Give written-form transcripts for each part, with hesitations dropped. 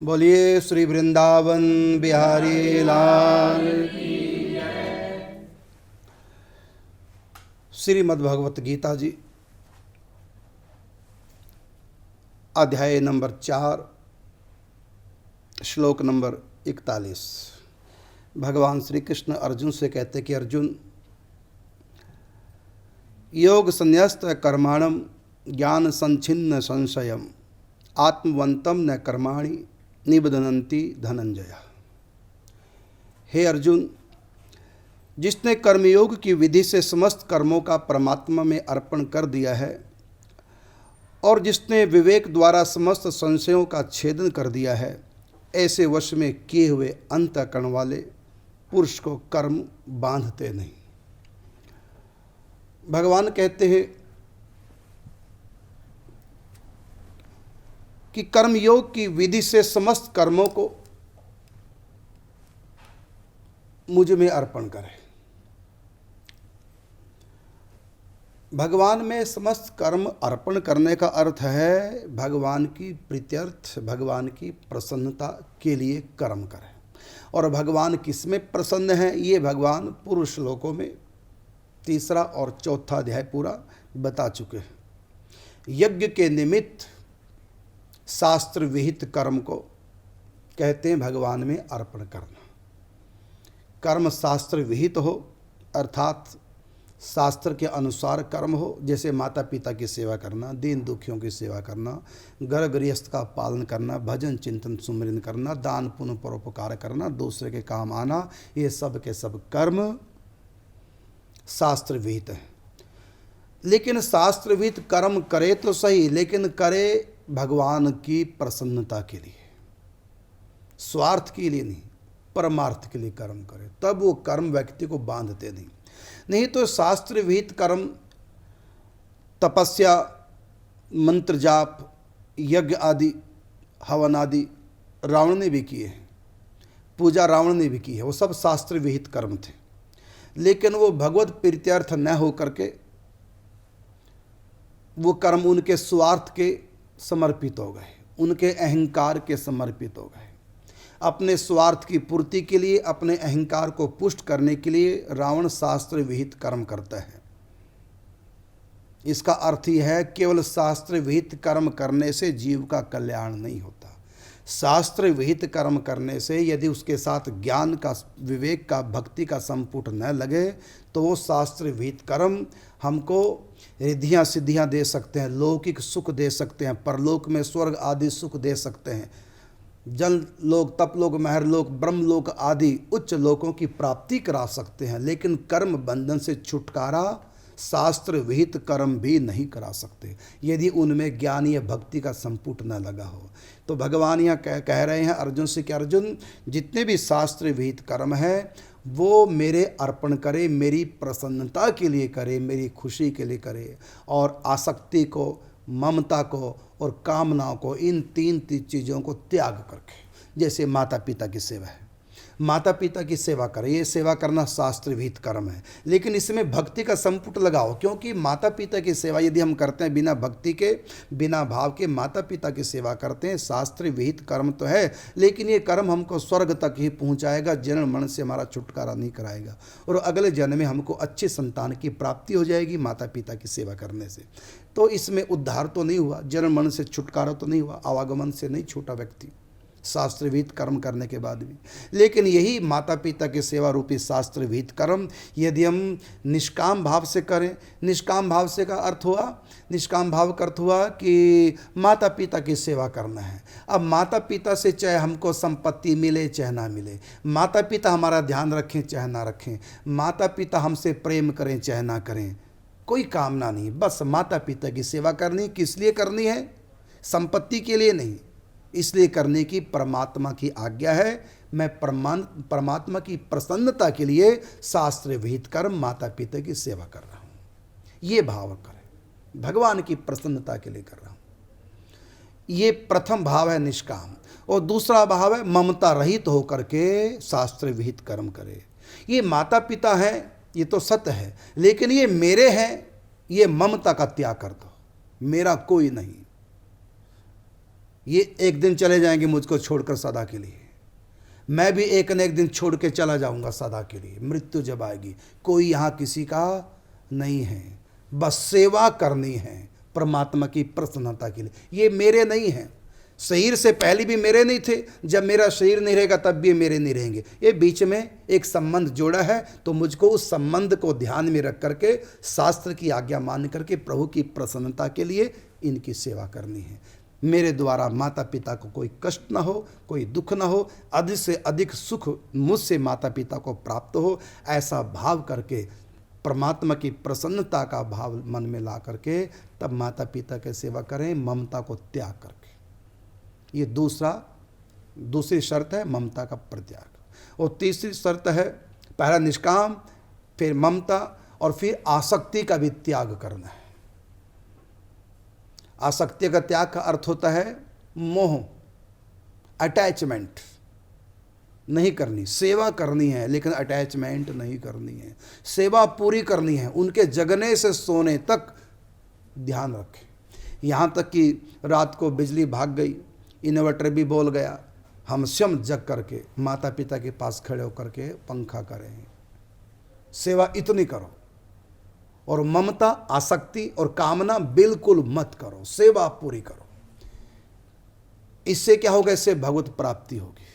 बोलिए श्री वृंदावन बिहारी लाल। श्रीमद् भगवत गीता जी अध्याय नंबर 4 श्लोक नंबर 41। भगवान श्री कृष्ण अर्जुन से कहते कि अर्जुन, योग संन्यस्त कर्माणम ज्ञान संच्छिन्न संशयम आत्मवंतम न कर्माणि निबधनन्ति धनंजय। हे अर्जुन, जिसने कर्मयोग की विधि से समस्त कर्मों का परमात्मा में अर्पण कर दिया है और जिसने विवेक द्वारा समस्त संशयों का छेदन कर दिया है, ऐसे वश में किए हुए अंतःकरण वाले पुरुष को कर्म बांधते नहीं। भगवान कहते हैं कि कर्मयोग की विधि से समस्त कर्मों को मुझ में अर्पण करें। भगवान में समस्त कर्म अर्पण करने का अर्थ है भगवान की प्रीत्यर्थ, भगवान की प्रसन्नता के लिए कर्म करें। और भगवान किस में प्रसन्न है, ये भगवान पूर्व श्लोकों में 3 और 4 अध्याय पूरा बता चुके हैं। यज्ञ के निमित्त शास्त्र विहित कर्म को कहते हैं भगवान में अर्पण करना। कर्म शास्त्र विहित हो, अर्थात शास्त्र के अनुसार कर्म हो, जैसे माता पिता की सेवा करना, दीन दुखियों की सेवा करना, घर गृहस्थ का पालन करना, भजन चिंतन सुमिरन करना, दान पुण्य परोपकार करना, दूसरे के काम आना, ये सब के सब कर्म शास्त्र विहित है। लेकिन शास्त्र विहित कर्म करे तो सही, लेकिन करे भगवान की प्रसन्नता के लिए, स्वार्थ के लिए नहीं, परमार्थ के लिए कर्म करे, तब वो कर्म व्यक्ति को बांधते नहीं। नहीं तो शास्त्र विहित कर्म, तपस्या, मंत्र जाप, यज्ञ आदि, हवन आदि रावण ने भी किए हैं, पूजा रावण ने भी की है, वो सब शास्त्र विहित कर्म थे। लेकिन वो भगवत प्रीत्यर्थ न हो करके वो कर्म उनके स्वार्थ के समर्पित हो गए, उनके अहंकार के समर्पित हो गए। अपने स्वार्थ की पूर्ति के लिए, अपने अहंकार को पुष्ट करने के लिए रावण शास्त्र विहित कर्म करता है। इसका अर्थ यह है केवल शास्त्र विहित कर्म करने से जीव का कल्याण नहीं होता। शास्त्र विहित कर्म करने से यदि उसके साथ ज्ञान का, विवेक का, भक्ति का संपुट न लगे तो वो शास्त्र विहित कर्म हमको रिद्धियाँ सिद्धियाँ दे सकते हैं, लौकिक सुख दे सकते हैं, परलोक में स्वर्ग आदि सुख दे सकते हैं, जल लोक, तप लोक, महर लोक, ब्रह्म लोक आदि उच्च लोकों की प्राप्ति करा सकते हैं। लेकिन कर्म बंधन से छुटकारा शास्त्र विहित कर्म भी नहीं करा सकते यदि उनमें ज्ञान या भक्ति का संपुट न लगा हो। तो भगवान यहाँ कह रहे हैं अर्जुन से कि अर्जुन, जितने भी शास्त्र विहित कर्म है वो मेरे अर्पण करे, मेरी प्रसन्नता के लिए करे, मेरी खुशी के लिए करे, और आसक्ति को, ममता को और कामनाओं को, इन 3 चीज़ों को त्याग करके, जैसे माता पिता की सेवा है, माता पिता की सेवा करें, ये सेवा करना शास्त्र विहित कर्म है। लेकिन इसमें भक्ति का संपुट लगाओ, क्योंकि माता पिता की सेवा यदि हम करते हैं बिना भक्ति के, बिना भाव के माता पिता की सेवा करते हैं, शास्त्र विहित कर्म तो है, लेकिन ये कर्म हमको स्वर्ग तक ही पहुंचाएगा, जन्म मरण से हमारा छुटकारा नहीं कराएगा, और अगले जन्म में हमको अच्छे संतान की प्राप्ति हो जाएगी माता पिता की सेवा करने से। तो इसमें उद्धार तो नहीं हुआ, जन्म मरण से छुटकारा तो नहीं हुआ, आवागमन से नहीं छूटा व्यक्ति शास्त्र विहित कर्म करने के बाद भी। लेकिन यही माता पिता की सेवा रूपी शास्त्र विहित कर्म यदि हम निष्काम भाव से करें, निष्काम भाव से का अर्थ हुआ, निष्काम भाव का अर्थ हुआ कि माता पिता की सेवा करना है। अब माता पिता से चाहे हमको संपत्ति मिले चाहे ना मिले, माता पिता हमारा ध्यान रखें चाहे ना रखें, माता पिता हमसे प्रेम करें चाहे ना करें, कोई कामना नहीं, बस माता पिता की सेवा करनी। किस लिए करनी है? संपत्ति के लिए नहीं, इसलिए करने की परमात्मा की आज्ञा है। मैं परमात्मा की प्रसन्नता के लिए शास्त्र विहित कर्म, माता पिता की सेवा कर रहा हूँ, ये भाव करें, भगवान की प्रसन्नता के लिए कर रहा हूँ। ये प्रथम भाव है निष्काम। और दूसरा भाव है ममता रहित होकर के शास्त्र विहित कर्म करे। ये माता पिता हैं, ये तो सत्य है, लेकिन ये मेरे हैं, ये ममता का त्याग कर दो, मेरा कोई नहीं। ये एक दिन चले जाएंगे मुझको छोड़कर सदा के लिए। मैं भी एक न एक दिन छोड़ के चला जाऊंगा सदा के लिए। मृत्यु जब आएगी, कोई यहाँ किसी का नहीं है, बस सेवा करनी है परमात्मा की प्रसन्नता के लिए। ये मेरे नहीं हैं, शरीर से पहले भी मेरे नहीं थे, जब मेरा शरीर नहीं रहेगा तब भी मेरे नहीं रहेंगे। ये बीच में एक संबंध जोड़ा है, तो मुझको उस संबंध को ध्यान में रख करके शास्त्र की आज्ञा मान करके प्रभु की प्रसन्नता के लिए इनकी सेवा करनी है। मेरे द्वारा माता पिता को कोई कष्ट ना हो, कोई दुख ना हो, अधिक से अधिक सुख मुझसे माता पिता को प्राप्त हो, ऐसा भाव करके परमात्मा की प्रसन्नता का भाव मन में ला करके तब माता पिता की सेवा करें, ममता को त्याग करके। ये दूसरी शर्त है ममता का परित्याग। और तीसरी शर्त है, पहला निष्काम, फिर ममता, और फिर आसक्ति का भी त्याग करना है। आसक्ति का त्याग का अर्थ होता है मोह, अटैचमेंट नहीं करनी। सेवा करनी है लेकिन अटैचमेंट नहीं करनी है। सेवा पूरी करनी है, उनके जगने से सोने तक ध्यान रखें। यहाँ तक कि रात को बिजली भाग गई, इन्वर्टर भी बोल गया, हम स्वयं जग करके माता पिता के पास खड़े होकर के पंखा करें। सेवा इतनी करो। और ममता, आसक्ति और कामना बिल्कुल मत करो, सेवा पूरी करो। इससे क्या होगा? इससे भगवत प्राप्ति होगी,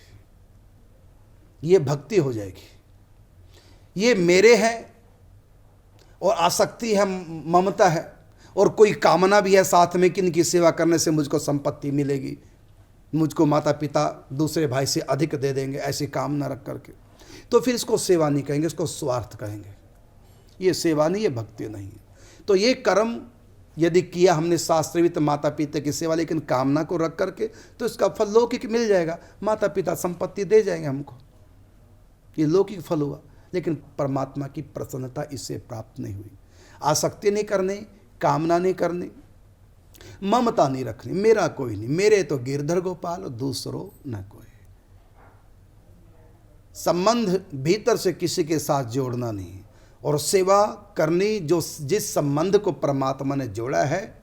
ये भक्ति हो जाएगी। ये मेरे है और आसक्ति है, ममता है, और कोई कामना भी है साथ में कि इनकी सेवा करने से मुझको संपत्ति मिलेगी, मुझको माता पिता दूसरे भाई से अधिक दे देंगे, ऐसी कामना रख करके, तो फिर इसको सेवा नहीं कहेंगे, इसको स्वार्थ कहेंगे। ये सेवा नहीं, ये भक्ति नहीं है। तो ये कर्म यदि किया हमने शास्त्रवित माता पिता की सेवा, लेकिन कामना को रख करके, तो इसका फल लौकिक मिल जाएगा, माता पिता संपत्ति दे जाएंगे हमको, ये लौकिक फल हुआ। लेकिन परमात्मा की प्रसन्नता इससे प्राप्त नहीं हुई। आसक्ति नहीं करनी, कामना नहीं करनी, ममता नहीं रखनी, मेरा कोई नहीं, मेरे तो गिरधर गोपाल, दूसरों न कोई। संबंध भीतर से किसी के साथ जोड़ना नहीं, और सेवा करनी जो जिस संबंध को परमात्मा ने जोड़ा है,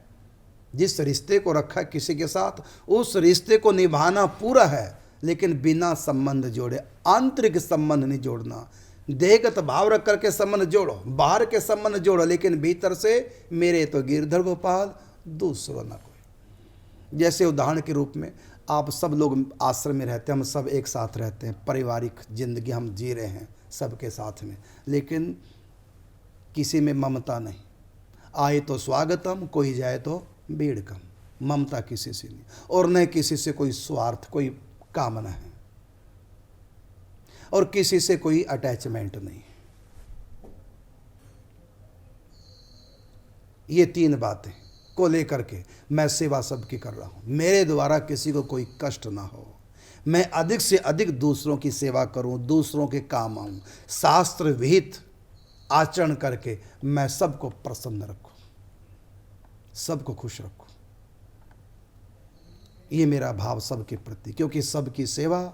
जिस रिश्ते को रखा है किसी के साथ, उस रिश्ते को निभाना पूरा है, लेकिन बिना संबंध जोड़े। आंतरिक संबंध नहीं जोड़ना, देहगत भाव रख करके संबंध जोड़ो, बाहर के संबंध जोड़ो, लेकिन भीतर से मेरे तो गिरधर गोपाल, दूसरों ना कोई। जैसे उदाहरण के रूप में आप सब लोग आश्रम में रहते हैं, हम सब एक साथ रहते हैं, पारिवारिक जिंदगी हम जी रहे हैं सबके साथ में, लेकिन किसी में ममता नहीं। आए तो स्वागतम, कोई जाए तो बेड़कम, ममता किसी से नहीं, और न किसी से कोई स्वार्थ, कोई कामना है, और किसी से कोई अटैचमेंट नहीं। ये तीन बातें को लेकर के मैं सेवा सबकी कर रहा हूं। मेरे द्वारा किसी को कोई कष्ट ना हो, मैं अधिक से अधिक दूसरों की सेवा करूं, दूसरों के काम आऊं, शास्त्र विहित आचरण करके मैं सबको प्रसन्न रखूं, सबको खुश रखूं। ये मेरा भाव सबके प्रति, क्योंकि सबकी सेवा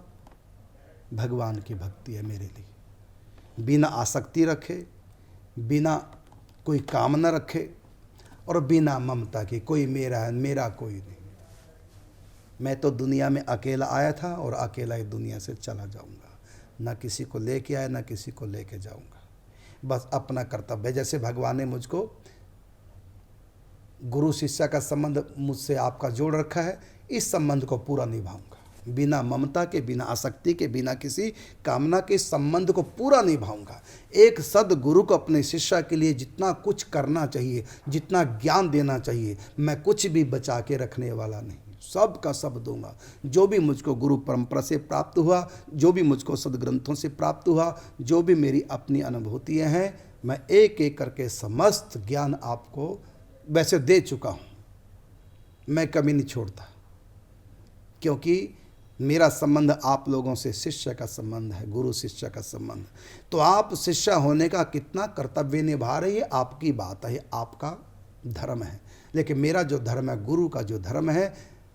भगवान की भक्ति है मेरे लिए। बिना आसक्ति रखे, बिना कोई कामना रखे, और बिना ममता के, कोई मेरा है, मेरा कोई नहीं। मैं तो दुनिया में अकेला आया था और अकेला ही दुनिया से चला जाऊंगा, ना किसी को लेके आया, ना किसी को लेके जाऊंगा। बस अपना कर्तव्य, जैसे भगवान ने मुझको गुरु शिष्य का संबंध मुझसे आपका जोड़ रखा है, इस संबंध को पूरा निभाऊंगा, बिना ममता के, बिना आसक्ति के, बिना किसी कामना के संबंध को पूरा निभाऊंगा। एक सद्गुरु को अपने शिष्य के लिए जितना कुछ करना चाहिए, जितना ज्ञान देना चाहिए, मैं कुछ भी बचा के रखने वाला नहीं, सब का सब दूंगा। जो भी मुझको गुरु परंपरा से प्राप्त हुआ, जो भी मुझको सदग्रंथों से प्राप्त हुआ, जो भी मेरी अपनी अनुभूतियाँ हैं, मैं एक एक करके समस्त ज्ञान आपको वैसे दे चुका हूँ। मैं कभी नहीं छोड़ता, क्योंकि मेरा संबंध आप लोगों से शिष्य का संबंध है, गुरु शिष्य का संबंध। तो आप शिष्य होने का कितना कर्तव्य निभा रहे हैं, आपकी बात है, आपका धर्म है। लेकिन मेरा जो धर्म है, गुरु का जो धर्म है,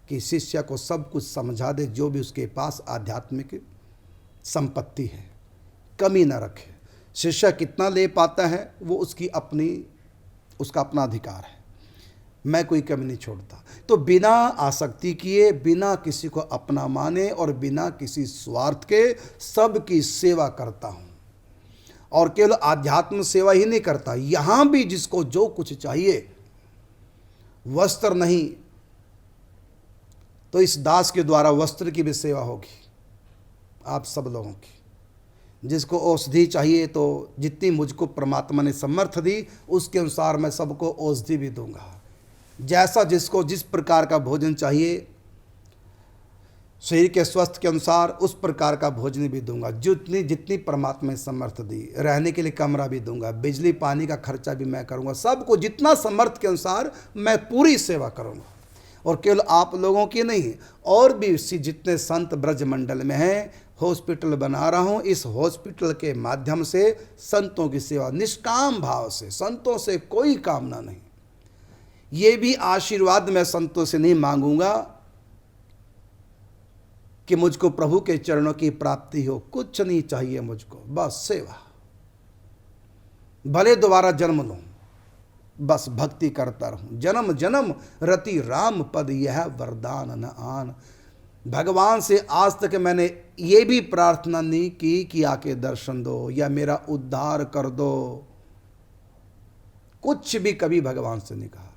कि शिष्य को सब कुछ समझा दे, जो भी उसके पास आध्यात्मिक संपत्ति है, कमी न रखे। शिष्य कितना ले पाता है वो उसका अपना अधिकार है। मैं कोई कमी नहीं छोड़ता। तो बिना आसक्ति किए, बिना किसी को अपना माने और बिना किसी स्वार्थ के सबकी सेवा करता हूँ। और केवल आध्यात्म सेवा ही नहीं करता, यहाँ भी जिसको जो कुछ चाहिए, वस्त्र नहीं तो इस दास के द्वारा वस्त्र की भी सेवा होगी आप सब लोगों की। जिसको औषधि चाहिए तो जितनी मुझको परमात्मा ने समर्थ दी उसके अनुसार मैं सबको औषधि भी दूंगा। जैसा जिसको जिस प्रकार का भोजन चाहिए, शरीर के स्वस्थ के अनुसार उस प्रकार का भोजन भी दूंगा। जितनी जितनी परमात्मा ने समर्थ दी, रहने के लिए कमरा भी दूंगा, बिजली पानी का खर्चा भी मैं करूंगा। सबको जितना समर्थ के अनुसार मैं पूरी सेवा करूंगा। और केवल आप लोगों की नहीं, और भी जितने संत ब्रज मंडल में हैं, हॉस्पिटल बना रहा हूँ। इस हॉस्पिटल के माध्यम से संतों की सेवा निष्काम भाव से, संतों से कोई कामना नहीं। ये भी आशीर्वाद मैं संतों से नहीं मांगूंगा कि मुझको प्रभु के चरणों की प्राप्ति हो, कुछ नहीं चाहिए मुझको, बस सेवा। भले दोबारा जन्म लूं, बस भक्ति करता रहूं। जन्म जन्म रति राम पद यह वरदान न आन। भगवान से आज तक मैंने ये भी प्रार्थना नहीं की कि आके दर्शन दो या मेरा उद्धार कर दो, कुछ भी कभी भगवान से नहीं कहा।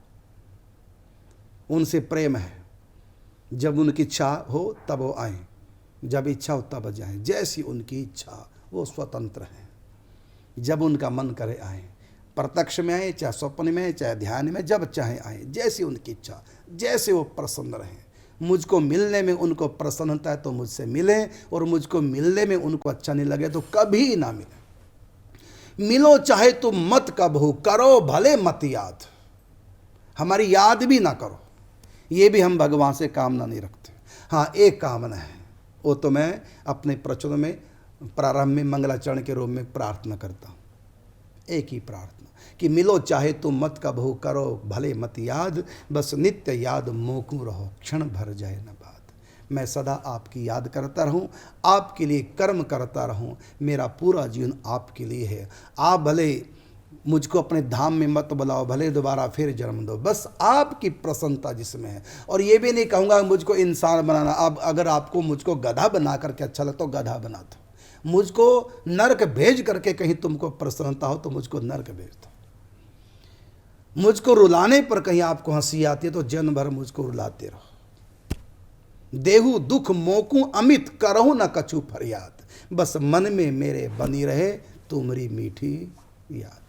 उनसे प्रेम है, जब उनकी इच्छा हो तब वो आए, जब इच्छा हो तब जाएं, जैसी उनकी इच्छा, वो स्वतंत्र हैं। जब उनका मन करे आए, प्रत्यक्ष में आए, चाहे स्वप्न में, चाहे ध्यान में, जब चाहे आए, जैसी उनकी इच्छा, जैसे वो प्रसन्न रहें। मुझको मिलने में उनको प्रसन्नता है तो मुझसे मिलें, और मुझको मिलने में उनको अच्छा नहीं लगे तो कभी ना मिले। मिलो चाहे तुम मत कबहू, करो भले मत याद। हमारी याद भी ना करो, ये भी हम भगवान से कामना नहीं रखते। हाँ, एक कामना है, वो तो मैं अपने प्रवचनों में प्रारंभ में मंगलाचरण के रूप में प्रार्थना करता हूँ। एक ही प्रार्थना कि मिलो चाहे तुम मत कबहू, करो भले मत याद, बस नित्य याद मोकू रहो, क्षण भर जाए न बात। मैं सदा आपकी याद करता रहूं, आपके लिए कर्म करता रहूं। मेरा पूरा जीवन आपके लिए है। आप भले मुझको अपने धाम में मत बुलाओ, भले दोबारा फिर जन्म दो, बस आपकी प्रसन्नता जिसमें है। और ये भी नहीं कहूँगा मुझको इंसान बनाना। अब अगर आपको मुझको गधा बना करके अच्छा लगता तो गधा बना दो, मुझको नरक भेज करके कहीं तुमको प्रसन्नता हो तो मुझको नरक भेज दो। मुझको रुलाने पर कहीं आपको हंसी आती है तो जन्म भर मुझको रुलाते रहो। देहु दुख मोकू अमित, करहु न कछु फरियाद, बस मन में मेरे बनी रहे तुम्हारी मीठी याद।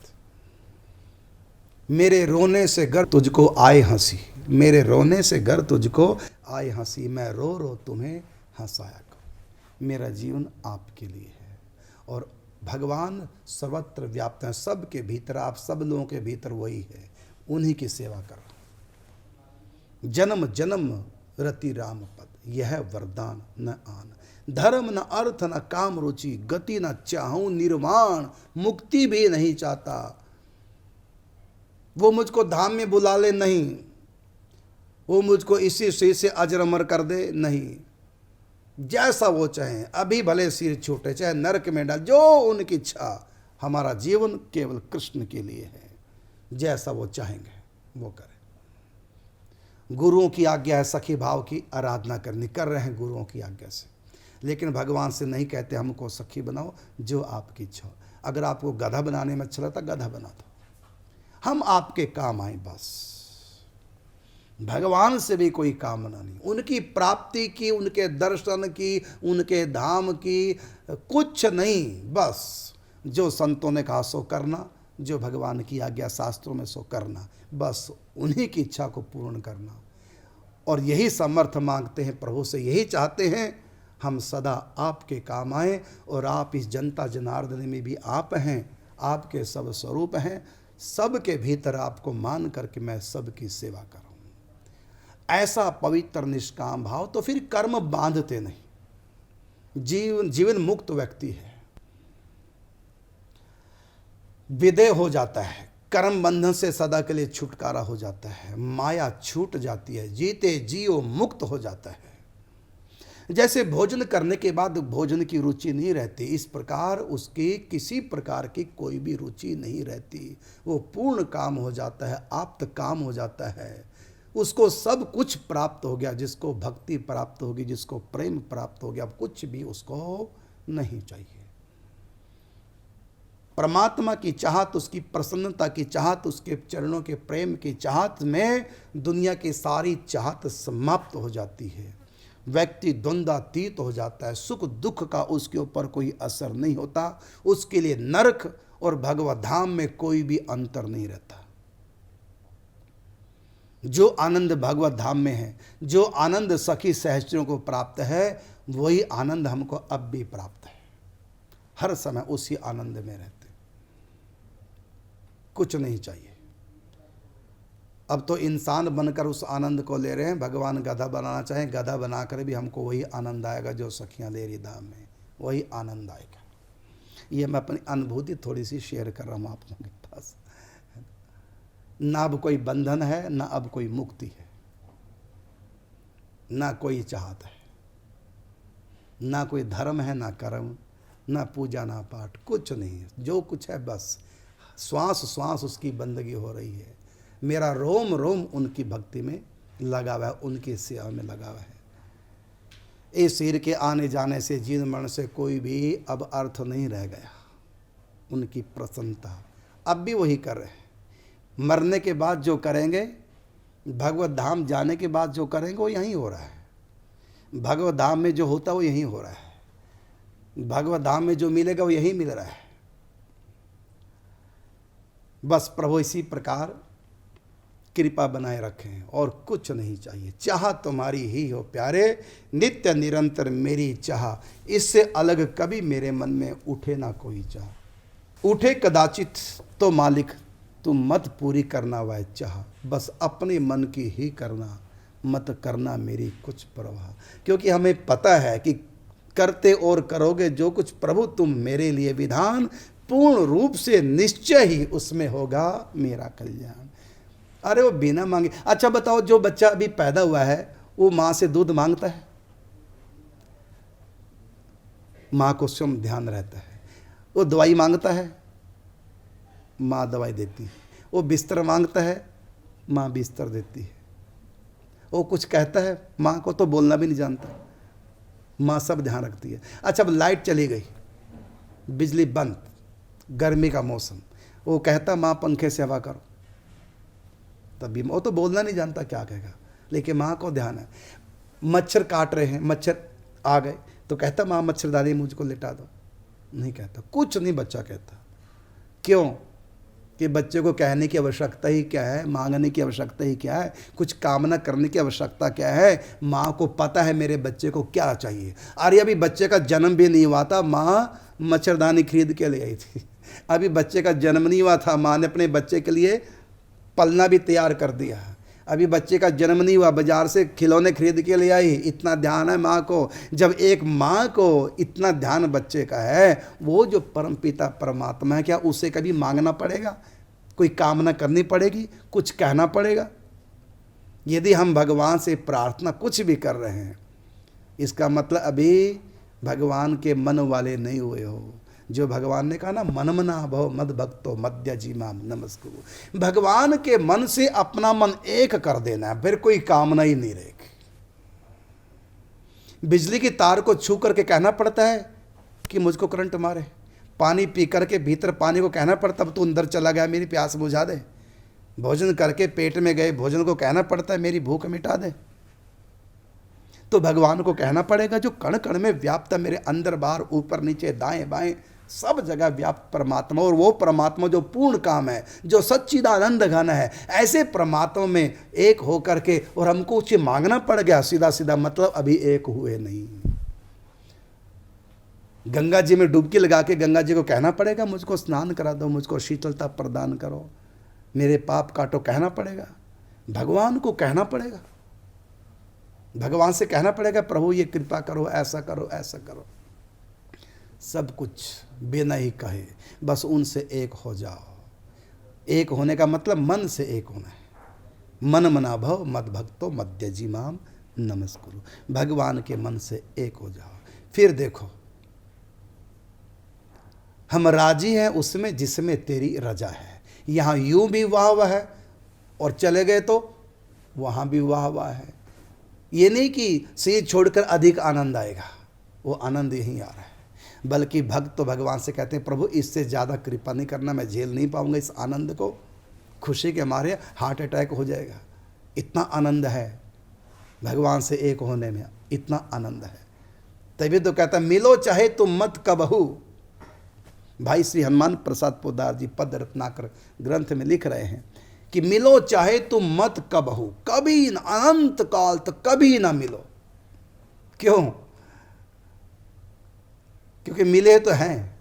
मेरे रोने से घर तुझको आए हंसी, मेरे रोने से घर तुझको आए हंसी, मैं रो रो तुम्हें हंसाया करूं। मेरा जीवन आपके लिए है। और भगवान सर्वत्र व्याप्त हैं, सबके भीतर, आप सब लोगों के भीतर वही है। उन्हीं की सेवा करो। जन्म जन्म रति राम पद, यह वरदान न आन। धर्म न अर्थ न काम रुचि, गति न चाहूं निर्वाण, मुक्ति भी नहीं चाहता। वो मुझको धाम में बुला ले नहीं, वो मुझको इसी शरीर से अजर अमर कर दे नहीं। जैसा वो चाहे, अभी भले सिर छूटे, चाहे नरक में डाल, जो उनकी इच्छा। हमारा जीवन केवल कृष्ण के लिए है। जैसा वो चाहेंगे वो करें। गुरुओं की आज्ञा है सखी भाव की आराधना करनी, कर रहे हैं गुरुओं की आज्ञा से। लेकिन भगवान से नहीं कहते हमको सखी बनाओ, जो आपकी इच्छा हो। अगर आपको गधा बनाने में अच्छा लगता गधा बना दो, हम आपके काम आए बस। भगवान से भी कोई कामना नहीं, उनकी प्राप्ति की, उनके दर्शन की, उनके धाम की कुछ नहीं। बस जो संतों ने कहा सो करना, जो भगवान की आज्ञा शास्त्रों में सो करना, बस उन्हीं की इच्छा को पूर्ण करना। और यही समर्थ मांगते हैं प्रभु से, यही चाहते हैं हम सदा आपके काम आएँ। और आप इस जनता जनार्दन में भी आप हैं, आपके सब स्वरूप हैं। सबके भीतर आपको मान करके मैं सबकी सेवा करूं, ऐसा पवित्र निष्काम भाव। तो फिर कर्म बांधते नहीं। जीवन मुक्त व्यक्ति है, विदेह हो जाता है, कर्म बंधन से सदा के लिए छुटकारा हो जाता है, माया छूट जाती है, जीते जियो मुक्त हो जाता है। जैसे भोजन करने के बाद भोजन की रुचि नहीं रहती, इस प्रकार उसकी किसी प्रकार की कोई भी रुचि नहीं रहती। वो पूर्ण काम हो जाता है, आप्त काम हो जाता है, उसको सब कुछ प्राप्त हो गया। जिसको भक्ति प्राप्त होगी, जिसको प्रेम प्राप्त हो गया, अब कुछ भी उसको नहीं चाहिए। परमात्मा की चाहत, उसकी प्रसन्नता की चाहत, उसके चरणों के प्रेम की चाहत में दुनिया की सारी चाहत समाप्त हो जाती है। व्यक्ति द्वंद्वातीत हो जाता है, सुख दुख का उसके ऊपर कोई असर नहीं होता। उसके लिए नरक और भगवत धाम में कोई भी अंतर नहीं रहता। जो आनंद भगवत धाम में है, जो आनंद सखी सहचरों को प्राप्त है, वही आनंद हमको अब भी प्राप्त है। हर समय उसी आनंद में रहते, कुछ नहीं चाहिए। अब तो इंसान बनकर उस आनंद को ले रहे हैं। भगवान गधा बनाना चाहें, गधा बनाकर भी हमको वही आनंद आएगा जो सखियां ले रही धाम में, वही आनंद आएगा। ये मैं अपनी अनुभूति थोड़ी सी शेयर कर रहा हूँ आप लोगों के पास। ना अब कोई बंधन है, ना अब कोई मुक्ति है, ना कोई चाहत है, ना कोई धर्म है, ना कर्म, ना पूजा, ना पाठ, कुछ नहीं है। जो कुछ है बस श्वास श्वास उसकी बंदगी हो रही है। मेरा रोम रोम उनकी भक्ति में लगा हुआ है, उनकी सेवा में लगा हुआ है। इस शरीर के आने जाने से, जीवन मरण से कोई भी अब अर्थ नहीं रह गया। उनकी प्रसन्नता अब भी वही कर रहे हैं। मरने के बाद जो करेंगे, भगवत धाम जाने के बाद जो करेंगे, वो यहीं हो रहा है। भगवत धाम में जो होता है वो यहीं हो रहा है। भगवत धाम में जो मिलेगा वो यहीं मिल रहा है। बस प्रभु इसी प्रकार कृपा बनाए रखें और कुछ नहीं चाहिए। चाह तुम्हारी ही हो प्यारे, नित्य निरंतर मेरी चाह, इससे अलग कभी मेरे मन में उठे ना कोई चाह। उठे कदाचित तो मालिक तुम मत पूरी करना वह चाह, बस अपने मन की ही करना, मत करना मेरी कुछ परवाह। क्योंकि हमें पता है कि करते और करोगे जो कुछ प्रभु तुम मेरे लिए विधान, पूर्ण रूप से निश्चय ही उसमें होगा मेरा कल्याण। अरे वो बिना मांगे। अच्छा बताओ, जो बच्चा अभी पैदा हुआ है वो माँ से दूध मांगता है? माँ को स्वयं ध्यान रहता है। वो दवाई मांगता है, माँ दवाई देती है। वो बिस्तर मांगता है, माँ बिस्तर देती है। वो कुछ कहता है, माँ को तो बोलना भी नहीं जानता, माँ सब ध्यान रखती है। अच्छा अब लाइट चली गई, बिजली बंद, गर्मी का मौसम, वो कहता माँ पंखे से हवा करो, तभी वो तो बोलना नहीं जानता क्या कहेगा, लेकिन माँ को ध्यान है। मच्छर काट रहे हैं, मच्छर आ गए तो कहता माँ मच्छरदानी मुझको लिटा दो, नहीं कहता, कुछ नहीं बच्चा कहता। क्यों? कि बच्चे को कहने की आवश्यकता ही क्या है, मांगने की आवश्यकता ही क्या है, कुछ कामना करने की आवश्यकता क्या है। माँ को पता है मेरे बच्चे को क्या चाहिए। अरे अभी बच्चे का जन्म भी नहीं हुआ था, माँ मच्छरदानी खरीद के ले आई थी। अभी बच्चे का जन्म नहीं हुआ था, माँ ने अपने बच्चे के लिए पलना भी तैयार कर दिया। अभी बच्चे का जन्म नहीं हुआ, बाजार से खिलौने खरीद के ले आई। इतना ध्यान है माँ को। जब एक माँ को इतना ध्यान बच्चे का है, वो जो परमपिता परमात्मा है, क्या उसे कभी मांगना पड़ेगा, कोई कामना करनी पड़ेगी, कुछ कहना पड़ेगा? यदि हम भगवान से प्रार्थना कुछ भी कर रहे हैं, इसका मतलब अभी भगवान के मन वाले नहीं हुए हो। जो भगवान ने कहा ना, मन मना भव मद भक्तो मध्य जीमाम नमस्कुरु। भगवान के मन से अपना मन एक कर देना है, फिर कोई कामना ही नहीं रहेगी। बिजली की तार को छू करके कहना पड़ता है कि मुझको करंट मारे। पानी पी करके भीतर पानी को कहना पड़ता, अब तू अंदर चला गया मेरी प्यास बुझा दे। भोजन करके पेट में गए भोजन को कहना पड़ता है मेरी भूख मिटा दे। तो भगवान को कहना पड़ेगा जो कण कण में व्याप्त है, मेरे अंदर बाहर ऊपर नीचे दाएं बाएं सब जगह व्याप्त परमात्मा। और वो परमात्मा जो पूर्ण काम है, जो सच्चिदानंद घन है, ऐसे परमात्मा में एक होकर के, और हमको उसे मांगना पड़ गया सीधा सीधा, मतलब अभी एक हुए नहीं। गंगा जी में डुबकी लगा के गंगा जी को कहना पड़ेगा मुझको स्नान करा दो, मुझको शीतलता प्रदान करो, मेरे पाप काटो, कहना पड़ेगा। भगवान को कहना पड़ेगा, भगवान से कहना पड़ेगा प्रभु ये कृपा करो, ऐसा करो, ऐसा करो। सब कुछ बिना ही कहे, बस उनसे एक हो जाओ। एक होने का मतलब मन से एक होना है। मन मना भव मद भक्तो मध्य जीमाम नमस्कुरु। भगवान के मन से एक हो जाओ। फिर देखो, हम राजी हैं उसमें जिसमें तेरी रजा है। यहाँ यूं भी वाह वाह है और चले गए तो वहाँ भी वाह वाह है। ये नहीं कि शरीर छोड़कर अधिक आनंद आएगा, वो आनंद यहीं आ रहा है। बल्कि भक्त तो भगवान से कहते हैं, प्रभु इससे ज़्यादा कृपा नहीं करना, मैं झेल नहीं पाऊंगा इस आनंद को, खुशी के मारे हार्ट अटैक हो जाएगा। इतना आनंद है भगवान से एक होने में, इतना आनंद है। तभी तो कहता मिलो चाहे तुम मत कबहू। भाई श्री हनुमान प्रसाद पोद्दार जी पद रत्नाकर ग्रंथ में लिख रहे हैं कि मिलो चाहे तुम मत कबहू, कभी न, अनंत काल तक कभी ना मिलो। क्यों? क्योंकि मिले तो हैं।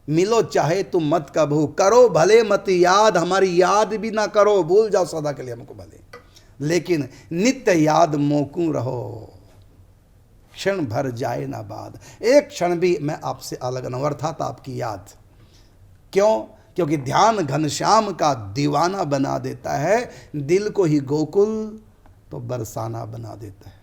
मिलो चाहे तुम मत कबहू, करो भले मत याद, हमारी याद भी ना करो, भूल जाओ सदा के लिए हमको भले, लेकिन नित्य याद मोकू रहो, क्षण भर जाए ना बाद। एक क्षण भी मैं आपसे अलग न, अर्थात आपकी याद। क्यों? क्योंकि ध्यान घनश्याम का दीवाना बना देता है, दिल को ही गोकुल तो बरसाना बना देता है।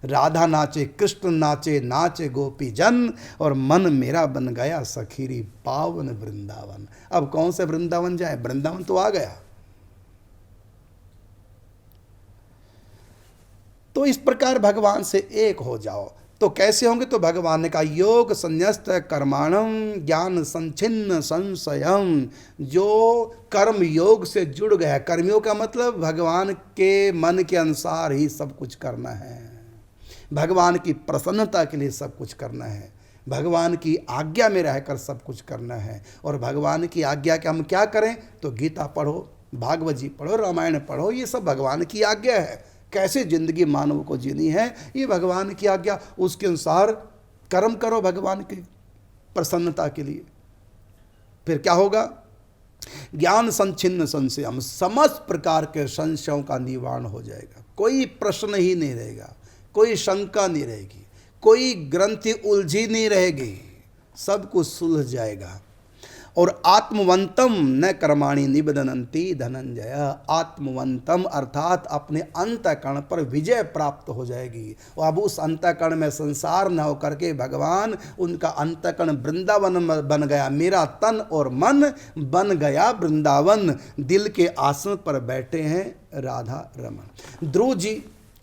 राधा नाचे कृष्ण नाचे, नाचे गोपी जन, और मन मेरा बन गया सखीरी पावन वृंदावन। अब कौन से वृंदावन जाए? वृंदावन तो आ गया। तो इस प्रकार भगवान से एक हो जाओ। तो कैसे होंगे? तो भगवान ने कहा योग संन्यस्त कर्माणम ज्ञान संचिन्न संशयम। जो कर्म योग से जुड़ गया, कर्मियों का मतलब भगवान के मन के अनुसार ही सब कुछ करना है, भगवान की प्रसन्नता के लिए सब कुछ करना है, भगवान की आज्ञा में रहकर सब कुछ करना है। और भगवान की आज्ञा के हम क्या करें? तो गीता पढ़ो, भागवत जी पढ़ो, रामायण पढ़ो, ये सब भगवान की आज्ञा है। कैसे जिंदगी मानव को जीनी है, ये भगवान की आज्ञा, उसके अनुसार कर्म करो भगवान की प्रसन्नता के लिए। फिर क्या होगा? ज्ञान संचिन्न संशयम, समस्त प्रकार के संशयों का निवारण हो जाएगा। कोई प्रश्न ही नहीं रहेगा, कोई शंका नहीं रहेगी, कोई ग्रंथि उलझी नहीं रहेगी, सब कुछ सुलझ जाएगा। और आत्मवंतम न कर्माणि निबधनन्ति धनंजय। आत्मवंतम अर्थात अपने अंतःकरण पर विजय प्राप्त हो जाएगी। और अब उस अंतःकरण में संसार न होकर के भगवान, उनका अंतःकरण वृंदावन बन गया। मेरा तन और मन बन गया वृंदावन। दिल के आसन पर बैठे हैं राधा रमन। ध्रुव जी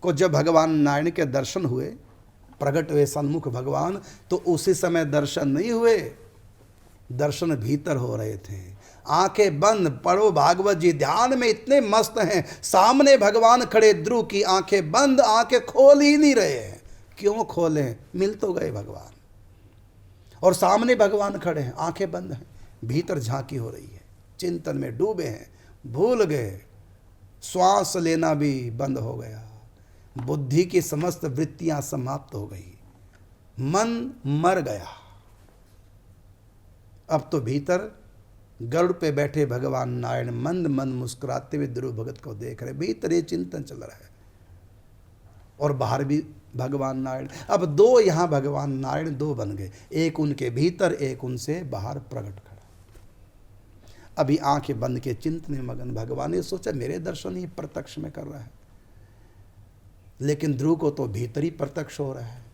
को जब भगवान नारायण के दर्शन हुए, प्रकट हुए सन्मुख भगवान, तो उसी समय दर्शन नहीं हुए, दर्शन भीतर हो रहे थे। आंखें बंद, पढ़ो भागवत जी, ध्यान में इतने मस्त हैं, सामने भगवान खड़े, ध्रुव की आंखें बंद, आंखें खोल ही नहीं रहे हैं। क्यों खोलें? मिल तो गए भगवान, और सामने भगवान खड़े हैं, आंखें बंद हैं, भीतर झांकी हो रही है, चिंतन में डूबे हैं, भूल गए, श्वास लेना भी बंद हो गया, बुद्धि की समस्त वृत्तियां समाप्त हो गई, मन मर गया। अब तो भीतर गरुड़ पे बैठे भगवान नारायण मंद मंद मुस्कुराते हुए ध्रुव भगत को देख रहे, भीतर ये चिंतन चल रहा है, और बाहर भी भगवान नारायण। अब दो यहाँ भगवान नारायण दो बन गए, एक उनके भीतर, एक उनसे बाहर प्रकट खड़ा। अभी आंखें बंद के चिंतन में मगन भगवान ने सोचा मेरे दर्शन ही प्रत्यक्ष में कर रहा है, लेकिन ध्रुव को तो भीतर ही प्रत्यक्ष हो रहा है।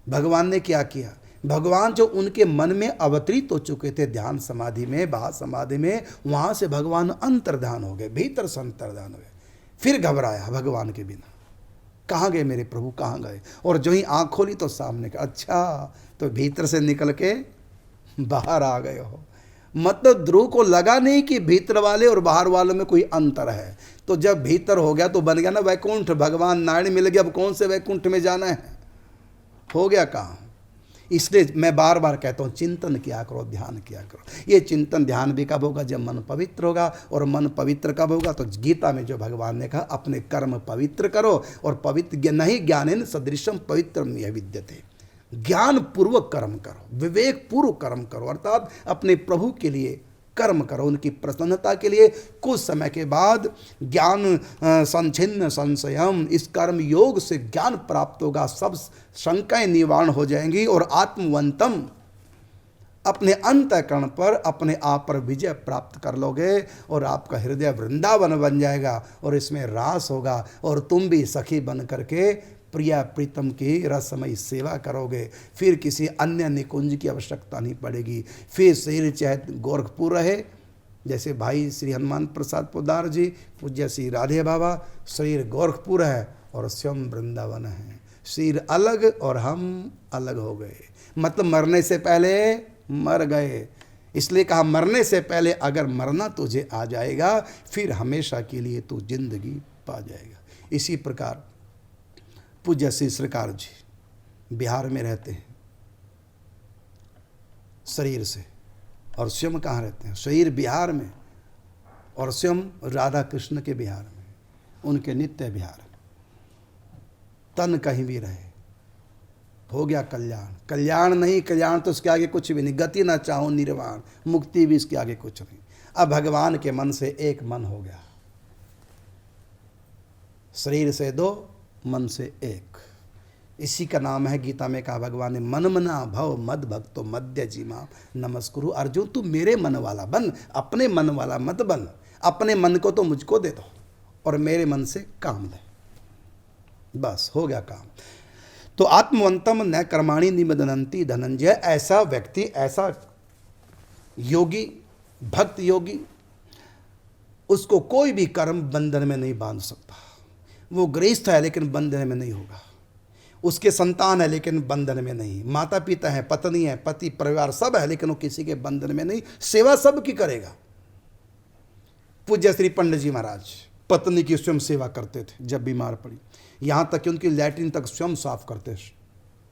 भगवान ने क्या किया? भगवान जो उनके मन में अवतरित हो चुके थे ध्यान समाधि में, बाह्य समाधि में, वहां से भगवान अंतर्ध्यान हो गए, भीतर से अंतर्ध्यान हो गए। फिर घबराया भगवान के बिना, कहाँ गए मेरे प्रभु, कहाँ गए? और जो ही आँख खोली तो सामने का, अच्छा तो भीतर से निकल के बाहर आ गए हो। मतलब ध्रुव को लगा नहीं कि भीतर वाले और बाहर वालों में कोई अंतर है। तो जब भीतर हो गया तो बन गया ना वैकुंठ, भगवान नारायण मिल गया, अब कौन से वैकुंठ में जाना है, हो गया काम। इसलिए मैं बार बार कहता हूँ चिंतन किया करो, ध्यान किया करो। ये चिंतन ध्यान भी कब होगा? जब मन पवित्र होगा। और मन पवित्र कब होगा? तो गीता में जो भगवान ने कहा अपने कर्म पवित्र करो, और पवित्र नहीं ज्ञानेन सदृशम पवित्रम यह विद्यते। ज्ञान पूर्वक कर्म करो, विवेक पूर्व कर्म करो, अर्थात अपने प्रभु के लिए कर्म करो, उनकी प्रसन्नता के लिए। कुछ समय के बाद ज्ञान संचिन्न संशयम, इस कर्म योग से ज्ञान प्राप्त होगा, सब शंकाएं निवारण हो जाएंगी। और आत्मवंतम, अपने अंतःकरण पर अपने आप पर विजय प्राप्त कर लोगे और आपका हृदय वृंदावन बन जाएगा और इसमें रास होगा और तुम भी सखी बन करके प्रिया प्रीतम की रसमयी सेवा करोगे। फिर किसी अन्य निकुंज की आवश्यकता नहीं पड़ेगी। फिर शरीर चाहे गोरखपुर रहे, जैसे भाई श्री हनुमान प्रसाद पोदार जी, पूज्य श्री राधे बाबा, शरीर गोरखपुर है और स्वयं वृंदावन है। शरीर अलग और हम अलग हो गए, मतलब मरने से पहले मर गए। इसलिए कहा मरने से पहले अगर मरना तुझे आ जाएगा फिर हमेशा के लिए तू जिंदगी पा जाएगा। इसी प्रकार पूज्य श्री सरकार जी बिहार में रहते हैं शरीर से, और स्वयं कहाँ रहते हैं? शरीर बिहार में और स्वयं राधा कृष्ण के बिहार में, उनके नित्य बिहार में। तन कहीं भी रहे, हो गया कल्याण। कल्याण नहीं, कल्याण तो इसके आगे कुछ भी नहीं। गति ना चाहो निर्वाण, मुक्ति भी इसके आगे कुछ नहीं। अब भगवान के मन से एक मन हो गया, शरीर से दो, मन से एक। इसी का नाम है, गीता में कहा भगवान ने, मन मना भव मद भक्तो मध्य जीमा नमस्कुरु। अर्जुन तू मेरे मन वाला बन, अपने मन वाला मत बन। अपने मन को तो मुझको दे दो और मेरे मन से काम ले, बस हो गया काम। तो आत्मवंतम न कर्माणि निबधनन्ति धनंजय। ऐसा व्यक्ति, ऐसा योगी, भक्त योगी, उसको कोई भी कर्म बंधन में नहीं बांध सकता। वो गृहस्थ है लेकिन बंधन में नहीं होगा, उसके संतान है लेकिन बंधन में नहीं, माता पिता है, पत्नी है, पति परिवार सब है, लेकिन वो किसी के बंधन में नहीं। सेवा सब की करेगा। पूज्य श्री पंडित जी महाराज पत्नी की स्वयं सेवा करते थे, जब बीमार पड़ी, यहाँ तक कि उनकी लैट्रिन तक स्वयं साफ करते,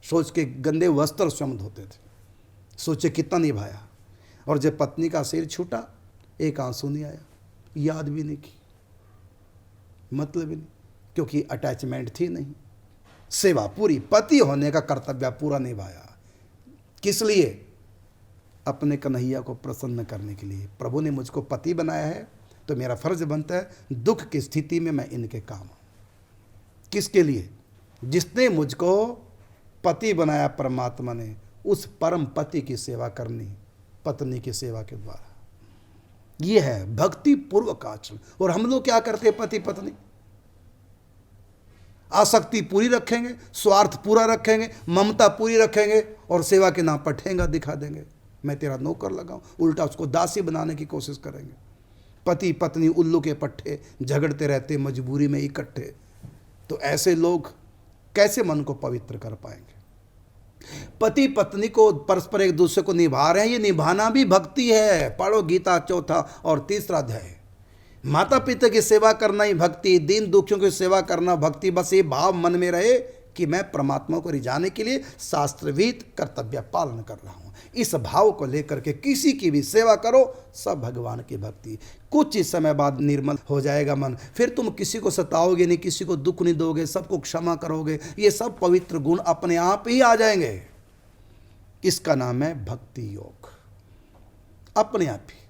सोच के गंदे वस्त्र स्वयं धोते थे। सोचे कितना निभाया। और जब पत्नी का सिर छूटा, एक आंसू नहीं आया, याद भी नहीं की, मतलब ही नहीं, क्योंकि अटैचमेंट थी नहीं। सेवा पूरी, पति होने का कर्तव्य पूरा निभाया। किस लिए? अपने कन्हैया को प्रसन्न करने के लिए। प्रभु ने मुझको पति बनाया है तो मेरा फर्ज बनता है दुख की स्थिति में मैं इनके काम आऊं। किसके लिए? जिसने मुझको पति बनाया परमात्मा ने, उस परम पति की सेवा करनी पत्नी की सेवा के द्वारा। ये है भक्ति पूर्वक आचरण। और हम लोग क्या करते हैं? पति पत्नी आसक्ति पूरी रखेंगे, स्वार्थ पूरा रखेंगे, ममता पूरी रखेंगे और सेवा के नाम पर ठेंगा दिखा देंगे, मैं तेरा नौकर लगाऊं। उल्टा उसको दासी बनाने की कोशिश करेंगे। पति पत्नी उल्लू के पट्टे, झगड़ते रहते मजबूरी में इकट्ठे। तो ऐसे लोग कैसे मन को पवित्र कर पाएंगे? पति पत्नी को परस्पर एक दूसरे को निभा रहे हैं, ये निभाना भी भक्ति है। पढ़ो गीता 4 और 3 अध्याय। माता पिता की सेवा करना ही भक्ति, दीन दुखियों की सेवा करना भक्ति। बस ये भाव मन में रहे कि मैं परमात्मा को रिझाने के लिए शास्त्रविहित कर्तव्य पालन कर रहा हूँ। इस भाव को लेकर के किसी की भी सेवा करो, सब भगवान की भक्ति। कुछ ही समय बाद निर्मल हो जाएगा मन। फिर तुम किसी को सताओगे नहीं, किसी को दुख नहीं दोगे, सबको क्षमा करोगे। ये सब पवित्र गुण अपने आप ही आ जाएंगे। इसका नाम है भक्ति योग। अपने आप ही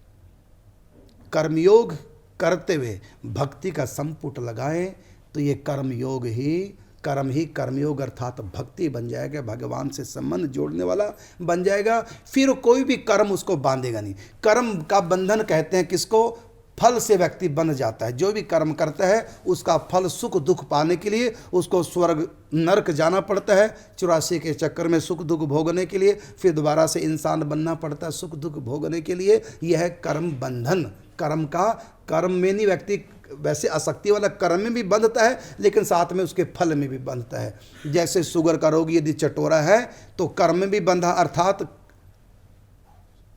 कर्मयोग करते हुए भक्ति का संपुट लगाएं तो ये कर्मयोग ही कर्मयोग अर्थात भक्ति बन जाएगा, भगवान से संबंध जोड़ने वाला बन जाएगा। फिर कोई भी कर्म उसको बांधेगा नहीं। कर्म का बंधन कहते हैं किसको? फल से व्यक्ति बंध जाता है। जो भी कर्म करता है उसका फल सुख दुख पाने के लिए उसको स्वर्ग नरक जाना पड़ता है। 84 के चक्कर में सुख दुख भोगने के लिए फिर दोबारा से इंसान बनना पड़ता है सुख दुख भोगने के लिए। यह है कर्म बंधन। कर्म में नहीं, व्यक्ति वैसे आसक्ति वाला कर्म में भी बंधता है लेकिन साथ में उसके फल में भी बंधता है। जैसे शुगर का रोगी यदि चटोरा है तो कर्म में भी बंधा, अर्थात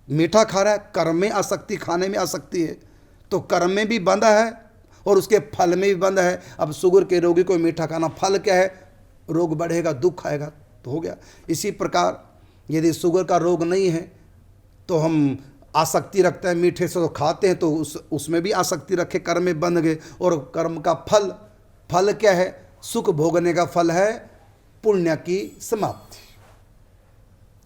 मीठा खा रहा है, कर्म में आसक्ति, खाने में आसक्ति है तो कर्म में भी बंधा है और उसके फल में भी बंधा है। अब शुगर के रोगी को मीठा खाना, फल क्या है? रोग बढ़ेगा, दुख आएगा, तो हो गया। इसी प्रकार यदि शुगर का रोग नहीं है तो हम आसक्ति रखते हैं मीठे से, तो खाते हैं तो उसमें भी आसक्ति रखे, कर्म में बंध गए। और कर्म का फल क्या है? सुख भोगने का फल है पुण्य की समाप्ति।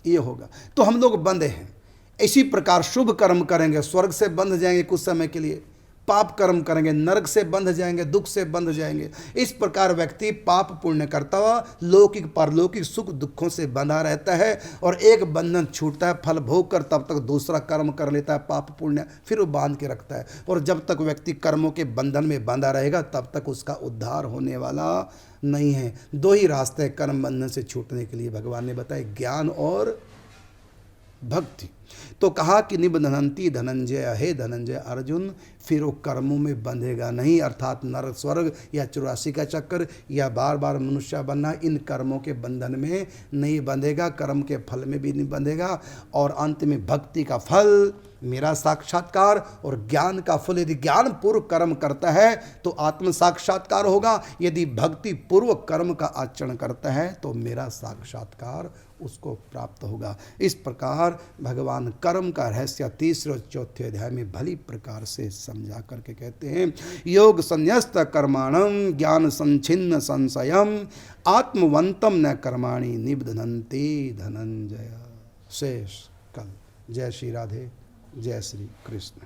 ये होगा तो हम लोग बंधे हैं। इसी प्रकार शुभ कर्म करेंगे, स्वर्ग से बंध जाएंगे कुछ समय के लिए, पाप कर्म करेंगे, नरक से बंध जाएंगे, दुख से बंध जाएंगे। इस प्रकार व्यक्ति पाप पुण्य करता हुआ लौकिक पारलौकिक सुख दुखों से बंधा रहता है, और एक बंधन छूटता है फल भोग कर, तब तक दूसरा कर्म कर लेता है पाप पुण्य, फिर वो बांध के रखता है। और जब तक व्यक्ति कर्मों के बंधन में बंधा रहेगा तब तक उसका उद्धार होने वाला नहीं है। दो ही रास्ते हैं कर्म बंधन से छूटने के लिए, भगवान ने बताया, ज्ञान और भक्ति। तो कहा कि निबधनंती धनंजय, हे धनंजय अर्जुन, फिर वो कर्मों में बंधेगा नहीं, अर्थात नरक स्वर्ग या 84 का चक्कर या बार बार मनुष्य बनना, इन कर्मों के बंधन में नहीं बंधेगा, कर्म के फल में भी नहीं बंधेगा। और अंत में भक्ति का फल मेरा साक्षात्कार और ज्ञान का फल, यदि ज्ञान पूर्व कर्म करता है तो आत्म साक्षात्कार होगा, यदि भक्ति पूर्व कर्म का आचरण करता है तो मेरा साक्षात्कार उसको प्राप्त होगा। इस प्रकार भगवान कर्म का रहस्य तीसरे और चौथे अध्याय में भली प्रकार से समझा करके कहते हैं, योग संन्यस्त कर्माणम ज्ञान संचिन्न संशयम आत्मवंतम न कर्माणि निबधनन्ति धनंजय। शेष कल। जय श्री राधे, जय श्री कृष्ण।